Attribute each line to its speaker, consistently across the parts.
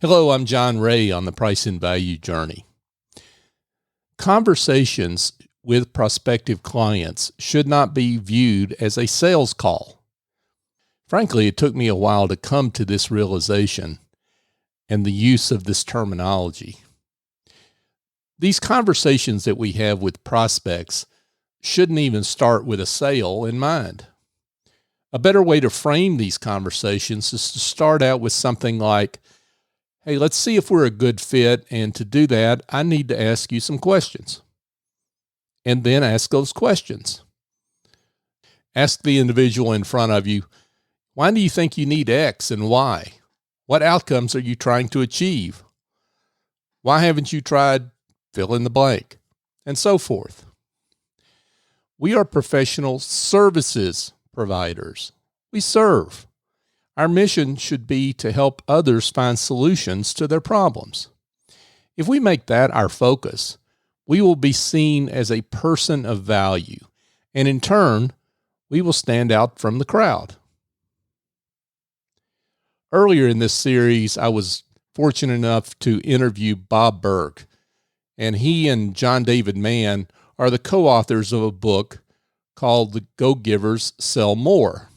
Speaker 1: Hello, I'm John Ray on the Price and Value Journey. Conversations with prospective clients should not be viewed as a sales call. Frankly, it took me a while to come to this realization and the use of this terminology. These conversations that we have with prospects shouldn't even start with a sale in mind. A better way to frame these conversations is to start out with something like, hey, let's see if we're a good fit, and to do that, I need to ask you some questions. And then ask those questions. Ask the individual in front of you, why do you think you need X and why? What outcomes are you trying to achieve? Why haven't you tried fill in the blank? And so forth. We are professional services providers. We serve. Our mission should be to help others find solutions to their problems. If we make that our focus, we will be seen as a person of value, and in turn, we will stand out from the crowd. Earlier in this series, I was fortunate enough to interview Bob Burg, and he and John David Mann are the co-authors of a book called The Go-Givers Sell More.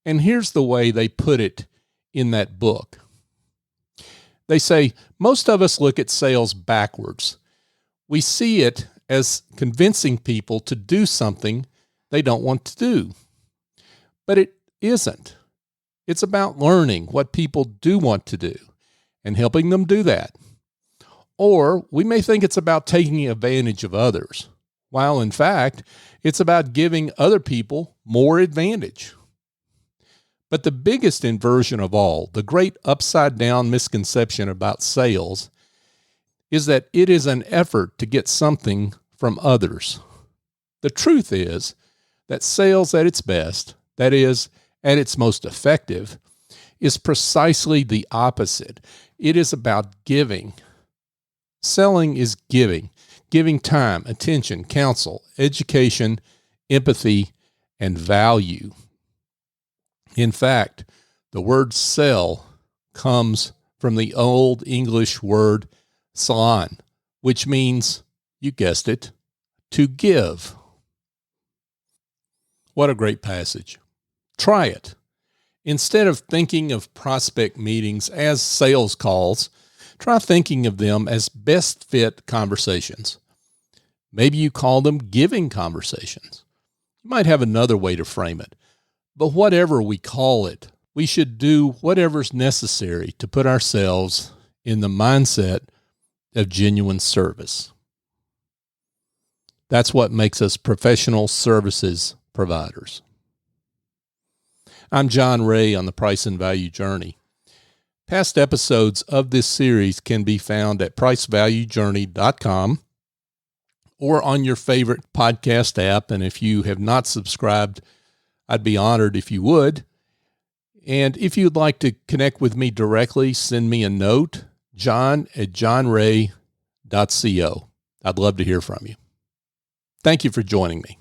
Speaker 1: And here's the way they put it in that book. They say, most of us look at sales backwards. We see it as convincing people to do something they don't want to do. But it isn't. It's about learning what people do want to do and helping them do that. Or we may think it's about taking advantage of others, while in fact, it's about giving other people more advantage. But the biggest inversion of all, the great upside-down misconception about sales, is that it is an effort to get something from others. The truth is that sales at its best, that is, at its most effective, is precisely the opposite. It is about giving. Selling is giving time, attention, counsel, education, empathy, and value. In fact, the word sell comes from the Old English word salon, which means, you guessed it, to give. What a great passage. Try it. Instead of thinking of prospect meetings as sales calls, try thinking of them as best fit conversations. Maybe you call them giving conversations. You might have another way to frame it. But whatever we call it, we should do whatever's necessary to put ourselves in the mindset of genuine service. That's what makes us professional services providers. I'm John Ray on the Price and Value Journey. Past episodes of this series can be found at pricevaluejourney.com or on your favorite podcast app. And if you have not subscribed, I'd be honored if you would. And if you'd like to connect with me directly, send me a note, john@johnray.co. I'd love to hear from you. Thank you for joining me.